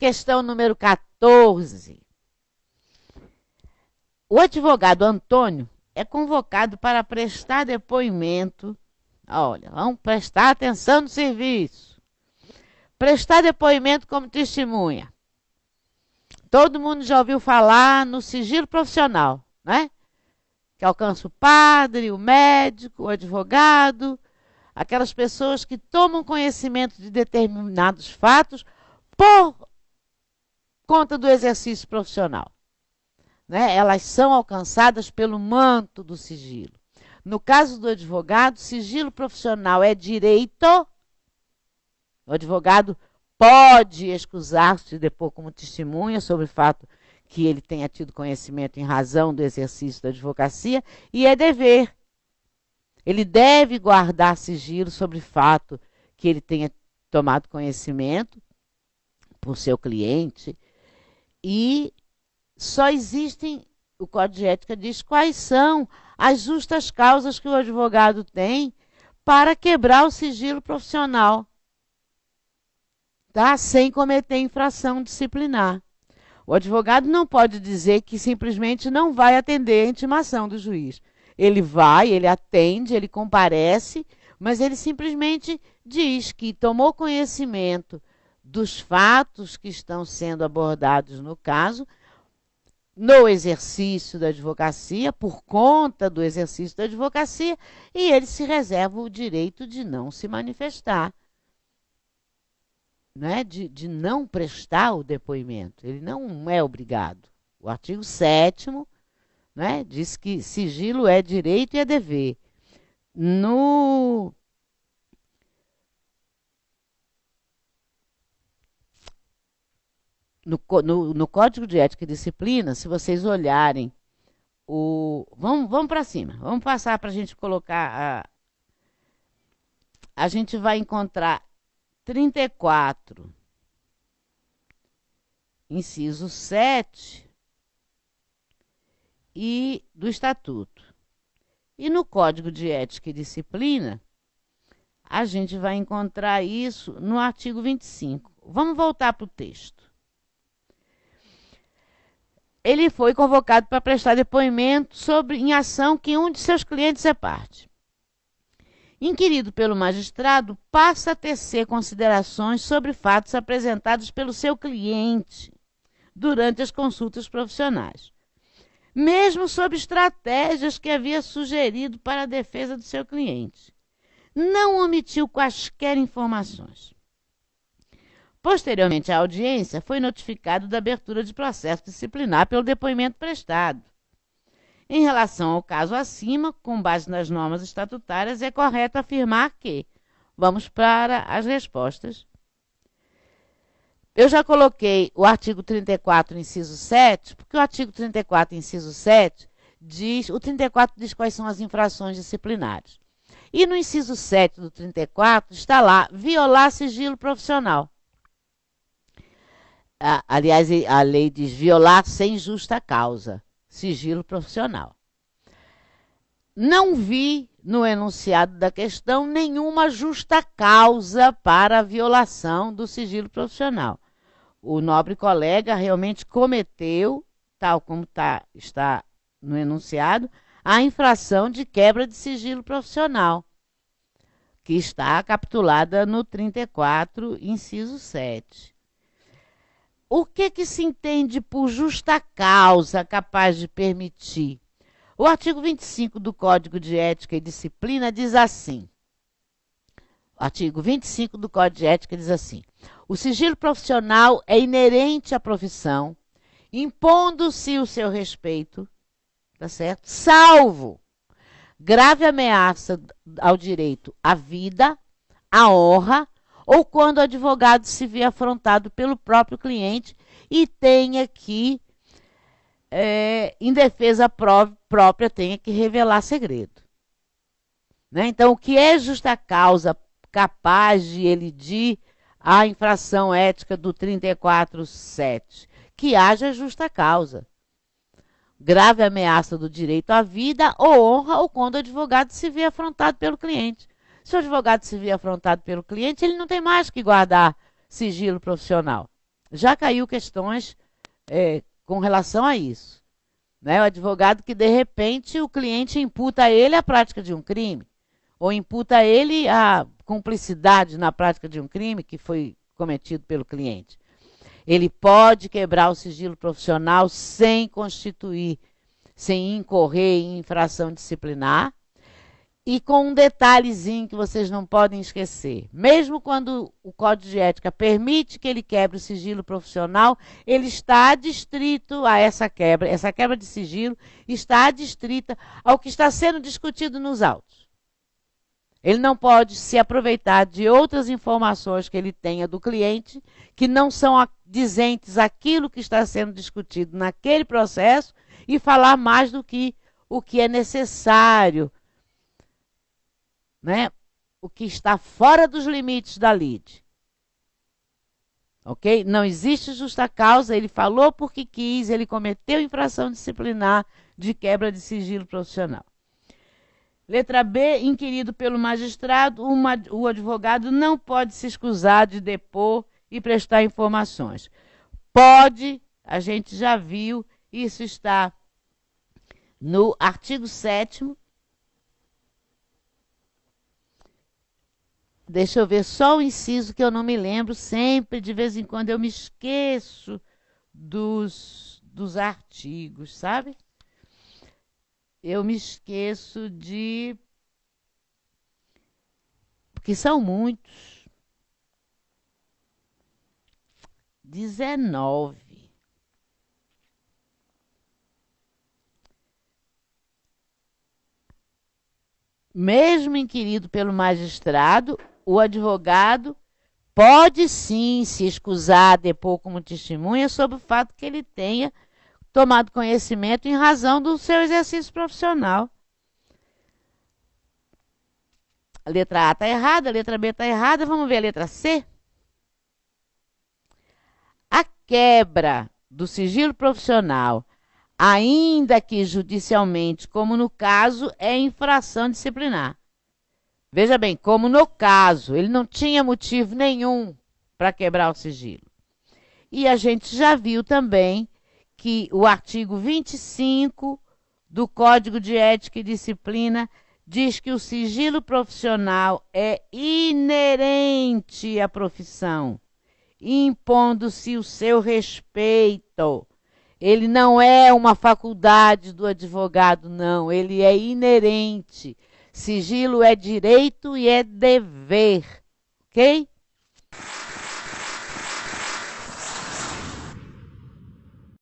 Questão número 14. O advogado Antônio é convocado para prestar depoimento. Olha, vamos prestar atenção no serviço. Prestar depoimento como testemunha. Todo mundo já ouviu falar no sigilo profissional, né? Que alcança o padre, o médico, o advogado, aquelas pessoas que tomam conhecimento de determinados fatos por conta do exercício profissional. Né? Elas são alcançadas pelo manto do sigilo. No caso do advogado, sigilo profissional é direito. O advogado pode escusar-se de depor como testemunha sobre o fato que ele tenha tido conhecimento em razão do exercício da advocacia, e é dever. Ele deve guardar sigilo sobre o fato que ele tenha tomado conhecimento por seu cliente, e só existem, o Código de Ética diz quais são as justas causas que o advogado tem para quebrar o sigilo profissional, tá? Sem cometer infração disciplinar. O advogado não pode dizer que simplesmente não vai atender a intimação do juiz. Ele vai, ele atende, ele comparece, mas ele simplesmente diz que tomou conhecimento dos fatos que estão sendo abordados no caso, no exercício da advocacia, por conta do exercício da advocacia, e ele se reserva o direito de não se manifestar, né? De não prestar o depoimento. Ele não é obrigado. O artigo 7º, né, diz que sigilo é direito e é dever. No Código de Ética e Disciplina, se vocês olharem Vamos para cima. Vamos passar para a gente colocar... A gente vai encontrar 34, inciso 7, e do Estatuto. E no Código de Ética e Disciplina, a gente vai encontrar isso no artigo 25. Vamos voltar para o texto. Ele foi convocado para prestar depoimento em ação que um de seus clientes é parte. Inquirido pelo magistrado, passa a tecer considerações sobre fatos apresentados pelo seu cliente durante as consultas profissionais, mesmo sobre estratégias que havia sugerido para a defesa do seu cliente. Não omitiu quaisquer informações. Posteriormente à audiência, foi notificado da abertura de processo disciplinar pelo depoimento prestado. Em relação ao caso acima, com base nas normas estatutárias, é correto afirmar que... Vamos para as respostas. Eu já coloquei o artigo 34, inciso 7, porque o artigo 34, inciso 7, diz... O 34 diz quais são as infrações disciplinares. E no inciso 7 do 34 está lá, violar sigilo profissional. Aliás, a lei diz violar sem justa causa. Sigilo profissional. Não vi no enunciado da questão nenhuma justa causa para a violação do sigilo profissional. O nobre colega realmente cometeu, tal como está no enunciado, a infração de quebra de sigilo profissional, que está capitulada no 34, inciso 7. O que se entende por justa causa capaz de permitir? O artigo 25 do Código de Ética e Disciplina diz assim. O artigo 25 do Código de Ética diz assim: o sigilo profissional é inerente à profissão, impondo-se o seu respeito, tá certo? Salvo grave ameaça ao direito à vida, à honra, ou quando o advogado se vê afrontado pelo próprio cliente e tenha que, em defesa própria, tenha que revelar segredo. Né? Então, o que é justa causa capaz de elidir a infração ética do 34.7? Que haja justa causa. Grave ameaça do direito à vida ou honra, ou quando o advogado se vê afrontado pelo cliente. Se o advogado se vê afrontado pelo cliente, ele não tem mais que guardar sigilo profissional. Já caiu questões com relação a isso. Né? O advogado que, de repente, o cliente imputa a ele a prática de um crime, ou imputa a ele a cumplicidade na prática de um crime que foi cometido pelo cliente. Ele pode quebrar o sigilo profissional sem constituir, sem incorrer em infração disciplinar. E com um detalhezinho que vocês não podem esquecer. Mesmo quando o Código de Ética permite que ele quebre o sigilo profissional, ele está adstrito a essa quebra de sigilo está adstrita ao que está sendo discutido nos autos. Ele não pode se aproveitar de outras informações que ele tenha do cliente, que não são dizentes àquilo que está sendo discutido naquele processo, e falar mais do que o que é necessário, né? O que está fora dos limites da lide. Ok? Não existe justa causa, ele falou porque quis, ele cometeu infração disciplinar de quebra de sigilo profissional. Letra B, inquirido pelo magistrado, o advogado não pode se escusar de depor e prestar informações. Pode, a gente já viu, isso está no artigo 7º. Deixa eu ver só o inciso que eu não me lembro, sempre, de vez em quando eu me esqueço dos artigos, sabe? Eu me esqueço porque são muitos. 19. Mesmo inquirido pelo magistrado, o advogado pode sim se escusar a depor como testemunha sobre o fato que ele tenha tomado conhecimento em razão do seu exercício profissional. A letra A está errada, a letra B está errada, vamos ver a letra C? A quebra do sigilo profissional, ainda que judicialmente, como no caso, é infração disciplinar. Veja bem, como no caso, ele não tinha motivo nenhum para quebrar o sigilo. E a gente já viu também que o artigo 25 do Código de Ética e Disciplina diz que o sigilo profissional é inerente à profissão, impondo-se o seu respeito. Ele não é uma faculdade do advogado, não, ele é inerente. Sigilo é direito e é dever, ok?